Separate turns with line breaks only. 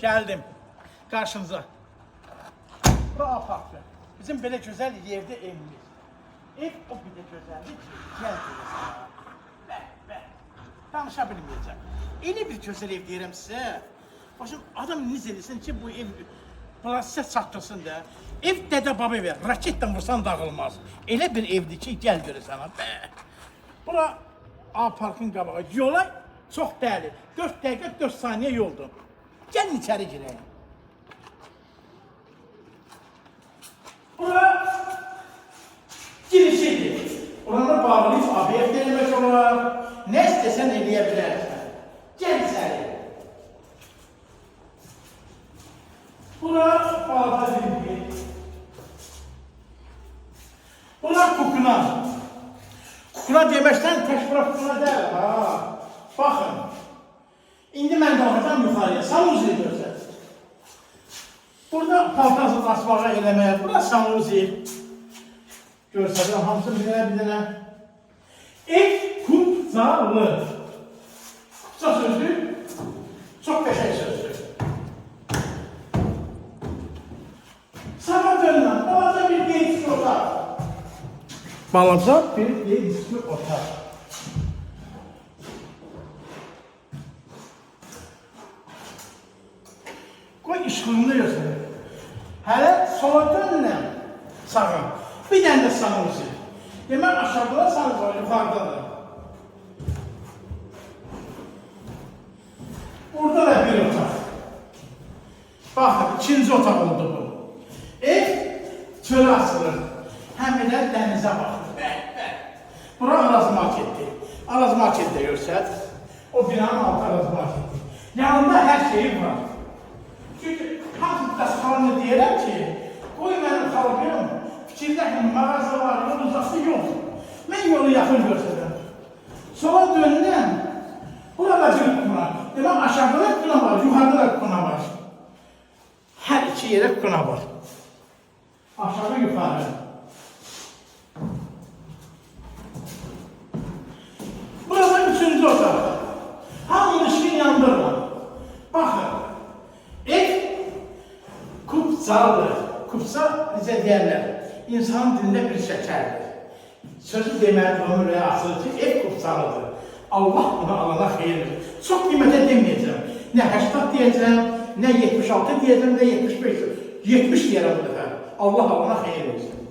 Geldim. Karşınıza. Bura apartı. Bizim belə gözəl yerde evimiz. Ev o bir de gözəldir ki, gel görəsən. Bəh. Danışa bilməyəcəm. Elə bir gözəl ev deyirəm sizə. Başım adam niz eləsin ki, bu ev sizə çatdırsın da. Ev dədə baba evi, raketdən vursan dağılmaz. Elə bir evdir ki, gəl görəsən. Bəh. Bura A parkın qabağı. Yola çox dəyərli. 4 dəqiqə 4 saniyə yoldur. Gəlin içəri girəyim. Bura girişidir. Orada bağlıyız, obyekt demək olar. Nə istəsən eləyə bilərsən. Gəl içəri. Bura balaca dildir. Bura kukuna. Kukuna deməkdən tək bura kukuna deyil. Baxın. İndi mən qalxacam yuxarıya. Sanuzi görsət. Burada paltasız asmağa eləməyə. Bura sanuzi. Görsədən hamısı bir dənə. Ev kupcalı. Kupca sözü çox qəşəng sözdür. Sağa dönmən. Balaca bir gençli otaq. Balaca bir gençli otaq. Qoy işığında görsənir. Hələ sola dönmən. Sağa. Bir dənə də sanusi. Demək aşağıda sanusi var, yuxarıda da. Burada da bir otaq. Baxın, ikinci otaq oldu bu. Ev çölə açılır. Həm elə dənizə baxır. Bura Araz marketdir. Araz marketdə görsət. O binanın altı Araz marketdir. Yanında hər şeyi var. Çünki hamı da xalanı deyirəm ki, qoy mənim xalqım fikirdəkin mağaza var, yol uzaqsı yox. Mən yolu yaxın görsədim. Sola dönürəm, burada bir kuna. Demək aşağıda da kuna var, yuxarıda da kuna var. Hər iki yerə kuna var. Aşağı yuxarı. Burası üçüncü otaq. Hamının ışığı yandırma. Baxın. Ev kupcalıdır. Kupca necə deyərlər? İnsanın dilində bir şəkərdir. Sözü deməli onun ürəyə açılır ki, ev kupcalıdır. Allah bunu alana xeyirdir. Çox qiymətə deməyəcəm. Nə 80 deyəcəm, nə 76 deyəcəm, nə 75 deyəcəm. 70 deyərəm bu dəfə. Allah alana xeyir versin.